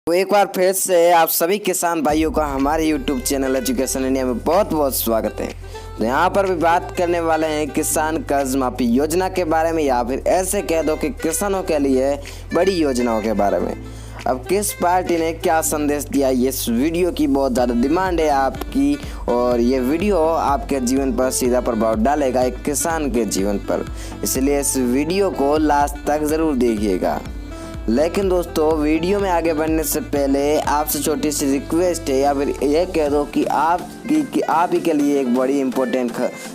तो एक बार फिर से आप सभी किसान भाइयों का हमारे YouTube चैनल एजुकेशन इंडिया में बहुत बहुत स्वागत है। तो यहाँ पर भी बात करने वाले हैं किसान कर्ज माफी योजना के बारे में, या फिर ऐसे कह दो कि किसानों के लिए बड़ी योजनाओं के बारे में। अब किस पार्टी ने क्या संदेश दिया, ये इस वीडियो की बहुत ज़्यादा डिमांड है आपकी, और ये वीडियो आपके जीवन पर सीधा प्रभाव डालेगा, एक किसान के जीवन पर। इसलिए इस वीडियो को लास्ट तक ज़रूर देखिएगा। लेकिन दोस्तों, वीडियो में आगे बढ़ने से पहले आपसे छोटी सी रिक्वेस्ट है, या फिर ये कह दो कि आप ही के लिए एक बड़ी इम्पोर्टेंट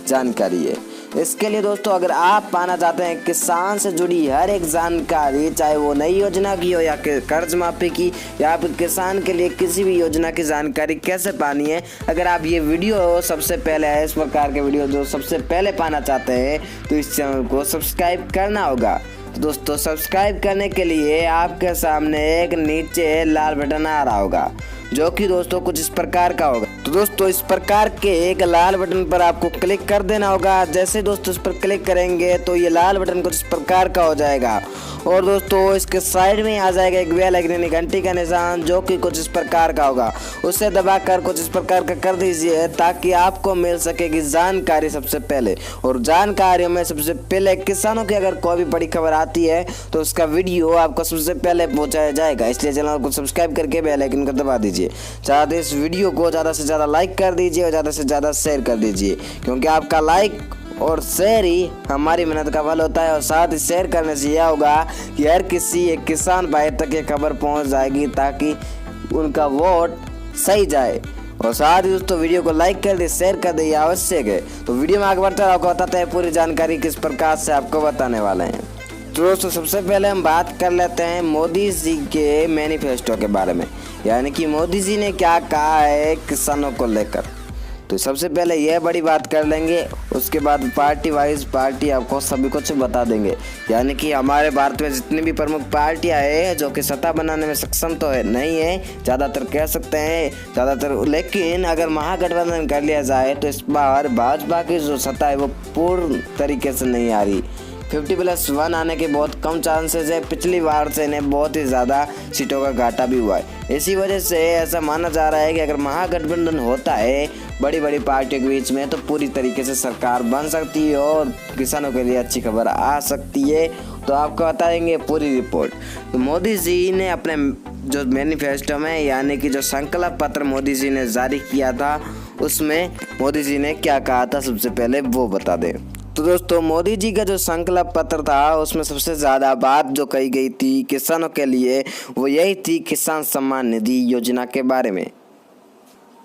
जानकारी है। इसके लिए दोस्तों, अगर आप पाना चाहते हैं किसान से जुड़ी हर एक जानकारी, चाहे वो नई योजना की हो या कर्ज माफी की, या फिर किसान के लिए किसी भी योजना की जानकारी कैसे पानी है, अगर आप ये वीडियो सबसे पहले है, इस प्रकार के वीडियो जो सबसे पहले पाना चाहते हैं, तो इस चैनल को सब्सक्राइब करना होगा। तो दोस्तों, सब्सक्राइब करने के लिए आपके सामने एक नीचे लाल बटन आ रहा होगा, जो कि दोस्तों कुछ इस प्रकार का होगा। तो दोस्तों, इस प्रकार के एक लाल बटन पर आपको क्लिक कर देना होगा। जैसे दोस्तों इस पर क्लिक करेंगे तो ये लाल बटन कुछ इस प्रकार का हो जाएगा, और दोस्तों इसके साइड में आ जाएगा एक बेल आइकन, घंटी का निशान, जो कि कुछ इस प्रकार का होगा। उसे दबाकर कुछ इस प्रकार का कर दीजिए, ताकि आपको मिल सकेगी जानकारी सबसे पहले। और जानकारियों में सबसे पहले किसानों की अगर कोई भी बड़ी खबर आती है तो उसका वीडियो आपको सबसे पहले पहुंचाया जाएगा। इसलिए चैनल को सब्सक्राइब करके बेल आइकन को दबा दीजिए। साथ ही इस वीडियो को ज़्यादा से ज़्यादा लाइक कर दीजिए और ज़्यादा से ज़्यादा शेयर कर दीजिए, क्योंकि आपका लाइक और शेयर ही हमारी मेहनत का फल होता है। और साथ ही शेयर करने से यह होगा कि हर किसी एक किसान भाई तक ये खबर पहुंच जाएगी, ताकि उनका वोट सही जाए। और साथ ही दोस्तों, वीडियो को लाइक कर दे, शेयर कर दे, ये आवश्यक है। तो वीडियो में आगे बढ़ते आपको बताते हैं पूरी जानकारी किस प्रकार से आपको बताने वाले हैं। तो दोस्तों, सबसे पहले हम बात कर लेते हैं मोदी जी के मैनिफेस्टो के बारे में, यानी कि मोदी जी ने क्या कहा है किसानों को लेकर। तो सबसे पहले यह बड़ी बात कर लेंगे, उसके बाद पार्टी वाइज पार्टी आपको सभी कुछ बता देंगे। यानी कि हमारे भारत में जितनी भी प्रमुख पार्टियां हैं जो कि सत्ता बनाने में सक्षम तो है नहीं है, ज़्यादातर कह सकते हैं ज़्यादातर, लेकिन अगर महागठबंधन कर लिया जाए तो इस बार भाजपा की जो सत्ता है वो पूर्ण तरीके से नहीं आ रही। 50+1 आने के बहुत कम चांसेस है। पिछली बार से इन्हें बहुत ही ज़्यादा सीटों का घाटा भी हुआ है। इसी वजह से ऐसा माना जा रहा है कि अगर महागठबंधन होता है बड़ी बड़ी पार्टियों के बीच में, तो पूरी तरीके से सरकार बन सकती है और किसानों के लिए अच्छी खबर आ सकती है। तो आपको बताएंगे पूरी रिपोर्ट। तो मोदी जी ने अपने जो मैनिफेस्टो में, यानी कि जो संकल्प पत्र मोदी जी ने जारी किया था, उसमें मोदी जी ने क्या कहा था सबसे पहले वो बता दें। तो दोस्तों, मोदी जी का जो संकल्प पत्र था उसमें सबसे ज़्यादा बात जो कही गई थी किसानों के लिए, वो यही थी किसान सम्मान निधि योजना के बारे में।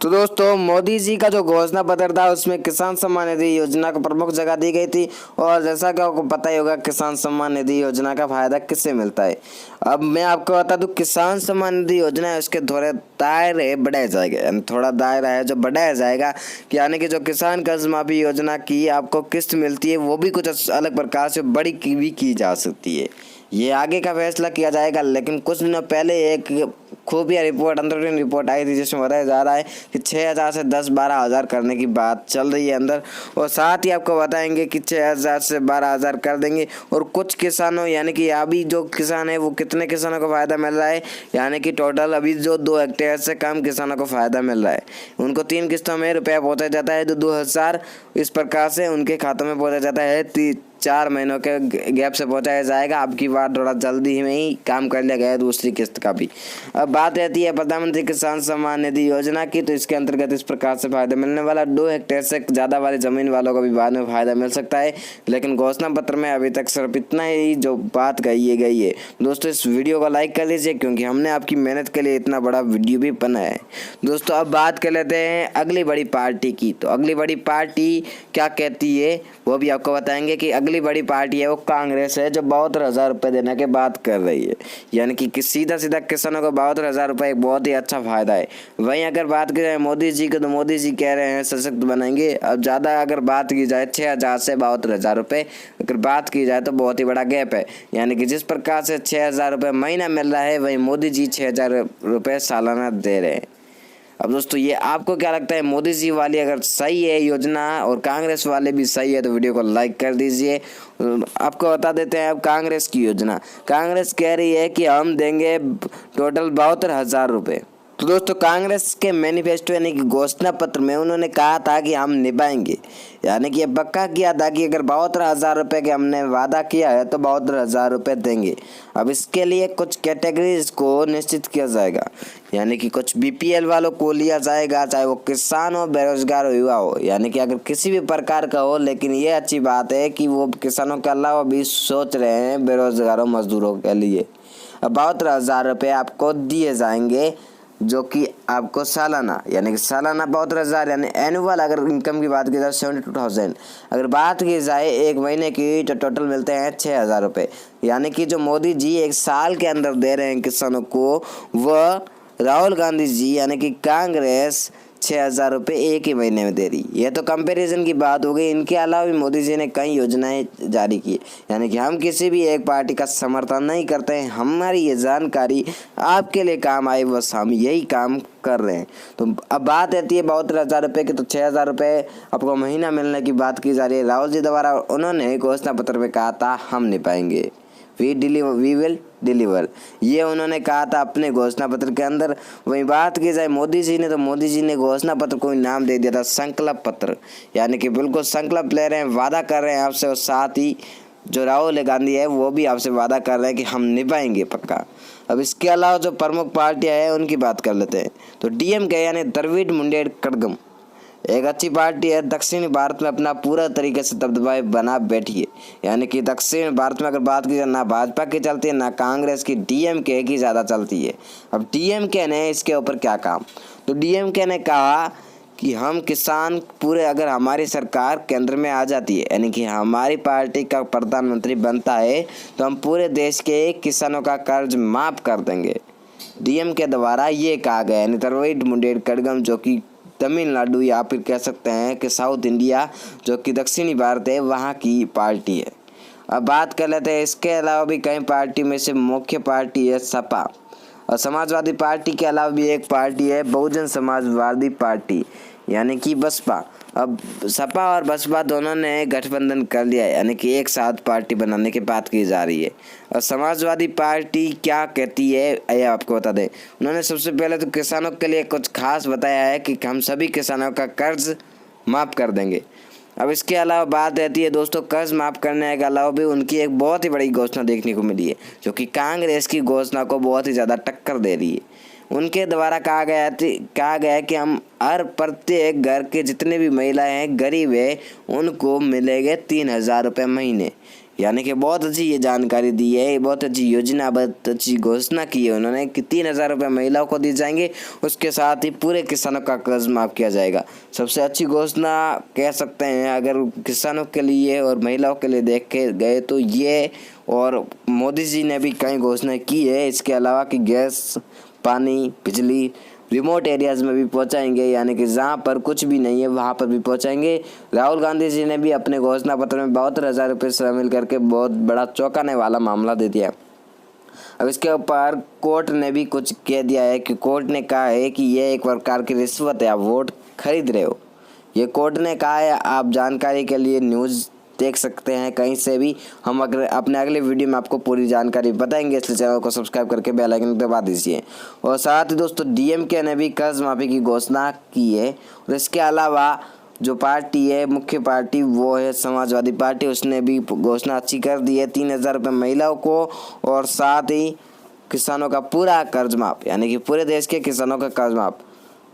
तो दोस्तों, मोदी जी का जो घोषणा पत्र था उसमें किसान सम्मान निधि योजना को प्रमुख जगह दी गई थी। और जैसा कि आपको पता ही होगा, किसान सम्मान निधि योजना का फायदा किससे मिलता है। अब मैं आपको बता दूं, किसान सम्मान निधि योजना है उसके थोड़े दायरे बढ़ाया जाएगा, यानी थोड़ा दायरा है जो बढ़ाया जाएगा, यानी कि जो किसान कर्ज माफी योजना की आपको किस्त मिलती है वो भी कुछ अलग प्रकार से बड़ी भी की जा सकती है। ये आगे का फैसला किया जाएगा। लेकिन कुछ दिनों पहले एक खुफिया रिपोर्ट, अंदरूनी रिपोर्ट आई थी, जिसमें बताया जा रहा है कि 6,000 से 10-12,000 करने की बात चल रही है अंदर। और साथ ही आपको बताएंगे कि 6,000 से 12,000 कर देंगे। और कुछ किसानों, यानी कि अभी जो किसान है वो कितने किसानों को फ़ायदा मिल रहा है, यानी कि टोटल अभी जो 2 हेक्टेयर से कम किसानों को फ़ायदा मिल रहा है, उनको 3 किस्तों में रुपया पहुँचाया जाता है। तो 2,000 इस प्रकार से उनके खातों में पहुँचाया जाता है। 4 महीनों के गैप से पहुंचाया जाएगा। अब की बार थोड़ा जल्दी में ही काम कर लिया गया है दूसरी किस्त का भी। अब बात रहती है प्रधानमंत्री किसान सम्मान निधि योजना की। तो इसके अंतर्गत इस प्रकार से फायदा मिलने वाला, 2 हेक्टेयर से ज़्यादा वाली ज़मीन वालों को भी बाद में फ़ायदा मिल सकता है। लेकिन घोषणा पत्र में अभी तक सिर्फ इतना ही जो बात कही गई है। दोस्तों, इस वीडियो को लाइक कर लीजिए, क्योंकि हमने आपकी मेहनत के लिए इतना बड़ा वीडियो भी बनाया है। दोस्तों, अब बात कर लेते हैं अगली बड़ी पार्टी की। तो अगली बड़ी पार्टी क्या कहती है वो भी आपको बताएंगे। कि अगली बड़ी पार्टी है वो कांग्रेस है, जो 72,000 रुपये देने की बात कर रही है। यानी कि सीधा सीधा किसानों को 72,000 रुपये एक बहुत ही अच्छा फायदा है। वहीं अगर बात की जाए मोदी जी को, तो मोदी जी कह रहे हैं सशक्त बनाएंगे। अब ज़्यादा अगर बात की जाए 6,000 से 72,000 रुपये अगर बात की जाए तो बहुत ही बड़ा गैप है। यानी कि जिस प्रकार से 6,000 रुपये महीना मिल रहा है, वहीं मोदी जी 6,000 रुपये सालाना दे रहे हैं। अब दोस्तों ये आपको क्या लगता है, मोदी जी वाली अगर सही है योजना और कांग्रेस वाले भी सही है तो वीडियो को लाइक कर दीजिए। आपको बता देते हैं अब कांग्रेस की योजना। कांग्रेस कह रही है कि हम देंगे टोटल 72,000 रुपये। तो दोस्तों कांग्रेस के मैनिफेस्टो यानी कि घोषणा पत्र में उन्होंने कहा था कि हम निभाएंगे, यानी कि ये पक्का किया था कि अगर 72,000 रुपये के हमने वादा किया है तो 72,000 रुपये देंगे। अब इसके लिए कुछ कैटेगरीज को निश्चित किया जाएगा, यानी कि कुछ BPL वालों को लिया जाएगा, चाहे वो किसान हो, बेरोजगार हो, युवा हो, यानी कि अगर किसी भी प्रकार का हो। लेकिन ये अच्छी बात है कि वो किसानों के अलावा भी सोच रहे हैं बेरोजगारों मजदूरों के लिए। अब 72,000 रुपये आपको दिए जाएंगे, जो कि आपको सालाना, यानी कि सालाना 72,000 यानी एनुअल अगर इनकम की बात की जाए 72,000। अगर बात की जाए एक महीने की तो टोटल मिलते हैं 6,000 रुपये। यानी कि जो मोदी जी एक साल के अंदर दे रहे हैं किसानों को, वह राहुल गांधी जी यानी कि कांग्रेस 6,000 रुपये एक ही महीने में दे रही। ये तो कंपैरिजन की बात हो गई। इनके अलावा भी मोदी जी ने कई योजनाएं जारी की, यानी कि हम किसी भी एक पार्टी का समर्थन नहीं करते हैं। हमारी ये जानकारी आपके लिए काम आई, बस हम यही काम कर रहे हैं। तो अब बात आती है 72,000 रुपये की, तो 6,000 रुपये आपको महीना मिलने की बात की जा रही है। राहुल जी द्वारा उन्होंने घोषणा पत्र में कहा था हम निभाएंगे, वी विल डिलीवर, ये उन्होंने कहा था अपने घोषणा पत्र के अंदर। वहीं बात की जाए मोदी जी ने, तो मोदी जी ने घोषणा पत्र को नाम दे दिया था संकल्प पत्र, यानी कि बिल्कुल संकल्प ले रहे हैं, वादा कर रहे हैं आपसे। और साथ ही जो राहुल गांधी है वो भी आपसे वादा कर रहे हैं कि हम निभाएंगे पक्का। अब इसके अलावा जो प्रमुख पार्टियां हैं उनकी बात कर लेते हैं। तो DMK यानी द्रविड़ मुंडेर कड़गम एक अच्छी पार्टी है। दक्षिणी भारत में अपना पूरा तरीके से दबदबा बना बैठी है, यानी कि दक्षिण भारत में अगर बात की जाए ना भाजपा की चलती है ना कांग्रेस की, DMK की ज़्यादा चलती है। अब DMK ने इसके ऊपर क्या काम, तो DMK ने कहा कि हम किसान पूरे, अगर हमारी सरकार केंद्र में आ जाती है, यानी कि हमारी पार्टी का प्रधानमंत्री बनता है, तो हम पूरे देश के किसानों का कर्ज माफ़ कर देंगे। DMK द्वारा ये कहा गया, यानी द्रविड़ मुंडेर कड़गम जो कि तमिलनाडु या फिर कह सकते हैं कि साउथ इंडिया जो कि दक्षिणी भारत है वहाँ की पार्टी है। अब बात कर लेते हैं इसके अलावा भी कई पार्टी में से मुख्य पार्टी है सपा, और समाजवादी पार्टी के अलावा भी एक पार्टी है बहुजन समाजवादी पार्टी यानी कि बसपा। अब सपा और बसपा दोनों ने गठबंधन कर लिया है, यानी कि एक साथ पार्टी बनाने की बात की जा रही है। और समाजवादी पार्टी क्या कहती है ये आपको बता दें। उन्होंने सबसे पहले तो किसानों के लिए कुछ खास बताया है कि हम सभी किसानों का कर्ज माफ़ कर देंगे। अब इसके अलावा बात रहती है दोस्तों, कर्ज माफ़ करने के अलावा भी उनकी एक बहुत ही बड़ी घोषणा देखने को मिली है, जो कि कांग्रेस की घोषणा को बहुत ही ज़्यादा टक्कर दे रही है। उनके द्वारा कहा गया कि हम हर प्रत्येक घर के जितने भी महिलाएं हैं, गरीब है, उनको मिलेंगे 3,000 रुपये महीने, यानी कि बहुत अच्छी ये जानकारी दी है, बहुत अच्छी योजना, बहुत अच्छी घोषणा की है उन्होंने कि 3,000 रुपये महिलाओं को दिए जाएंगे। उसके साथ ही पूरे किसानों का कर्ज माफ़ किया जाएगा। सबसे अच्छी घोषणा कह सकते हैं अगर किसानों के लिए और महिलाओं के लिए देखे गए तो ये, और मोदी जी ने भी कई घोषणा की है इसके अलावा कि गैस, पानी, बिजली रिमोट एरियाज़ में भी पहुंचाएंगे, यानी कि जहां पर कुछ भी नहीं है वहां पर भी पहुंचाएंगे। राहुल गांधी जी ने भी अपने घोषणा पत्र में 72,000 रुपये शामिल करके बहुत बड़ा चौंकाने वाला मामला दे दिया। अब इसके ऊपर कोर्ट ने भी कुछ कह दिया है कि कोर्ट ने कहा है कि यह एक प्रकार की रिश्वत है, आप वोट खरीद रहे हो। ये कोर्ट ने कहा है। आप जानकारी के लिए न्यूज़ देख सकते हैं कहीं से भी। हम अगर अपने अगले वीडियो में आपको पूरी जानकारी बताएंगे, इसलिए चैनल को सब्सक्राइब करके बेल आइकन दबा दीजिए। और साथ ही दोस्तों DMK ने भी कर्ज माफी की घोषणा की है। और इसके अलावा जो पार्टी है मुख्य पार्टी वो है समाजवादी पार्टी, उसने भी घोषणा अच्छी कर दी है 3,000 रुपये महिलाओं को, और साथ ही किसानों का पूरा कर्ज माफ, यानी कि पूरे देश के किसानों का कर्ज माफ।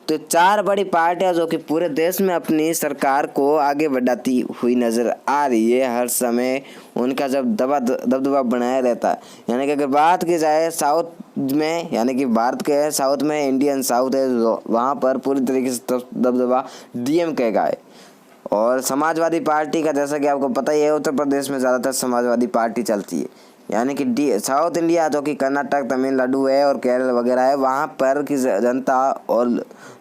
तो 4 बड़ी पार्टियां जो कि पूरे देश में अपनी सरकार को आगे बढ़ाती हुई नज़र आ रही है, हर समय उनका जब दबदबा बनाया रहता है। यानी कि अगर बात की जाए साउथ में, यानी कि भारत के साउथ में इंडियन साउथ है, वहाँ पर पूरी तरीके से दबदबा DMK का है। और समाजवादी पार्टी का जैसा कि आपको पता ही है, उत्तर प्रदेश में ज़्यादातर समाजवादी पार्टी चलती है। यानी कि साउथ इंडिया जो कि कर्नाटक, तमिलनाडु है और केरल वगैरह है, वहाँ पर की जनता और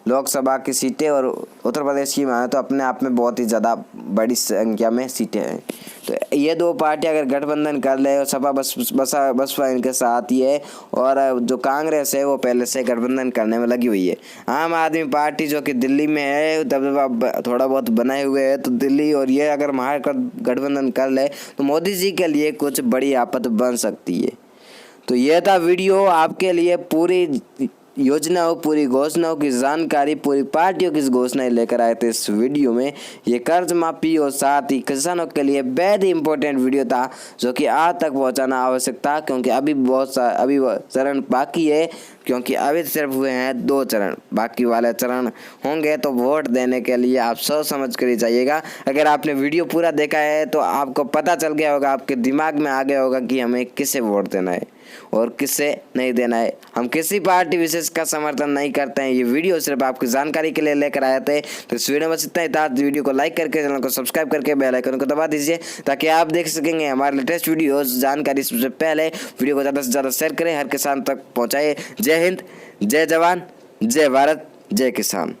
लोकसभा की सीटें और उत्तर प्रदेश की माने तो अपने आप में बहुत ही ज़्यादा बड़ी संख्या में सीटें हैं। तो ये दो पार्टी अगर गठबंधन कर ले और सपा बसपा इनके साथ ही है, और जो कांग्रेस है वो पहले से गठबंधन करने में लगी हुई है। आम आदमी पार्टी जो कि दिल्ली में है, दबदबा थोड़ा बहुत बनाए हुए है, तो दिल्ली और ये अगर महागठबंधन कर ले तो मोदी जी के लिए कुछ बड़ी आफत बन सकती है। तो ये था वीडियो आपके लिए, पूरी योजनाओं, पूरी घोषणाओं की जानकारी, पूरी पार्टियों की घोषणाएं लेकर आए थे इस वीडियो में। ये कर्ज माफी और साथ ही किसानों के लिए बेहद इंपॉर्टेंट वीडियो था, जो कि आज तक पहुंचाना आवश्यक था, क्योंकि अभी अभी चरण बाकी है, क्योंकि अभी सिर्फ हुए हैं 2 चरण, बाकी वाले चरण होंगे। तो वोट देने के लिए आप सोच समझ कर ही जाइएगा। अगर आपने वीडियो पूरा देखा है तो आपको पता चल गया होगा, आपके दिमाग में आ गया होगा कि हमें किसे वोट देना है और किससे नहीं देना है। हम किसी पार्टी विशेष का समर्थन नहीं करते हैं, ये वीडियो सिर्फ आपकी जानकारी के लिए लेकर आए थे। तो इस वीडियो में इतना ही था। वीडियो को लाइक करके, चैनल को सब्सक्राइब करके बेल आइकन को दबा दीजिए, ताकि आप देख सकेंगे हमारे लेटेस्ट वीडियोस जानकारी सबसे पहले। वीडियो को ज़्यादा से ज़्यादा शेयर करें, हर किसान तक पहुँचाए। जय हिंद, जय जवान, जय भारत, जय किसान।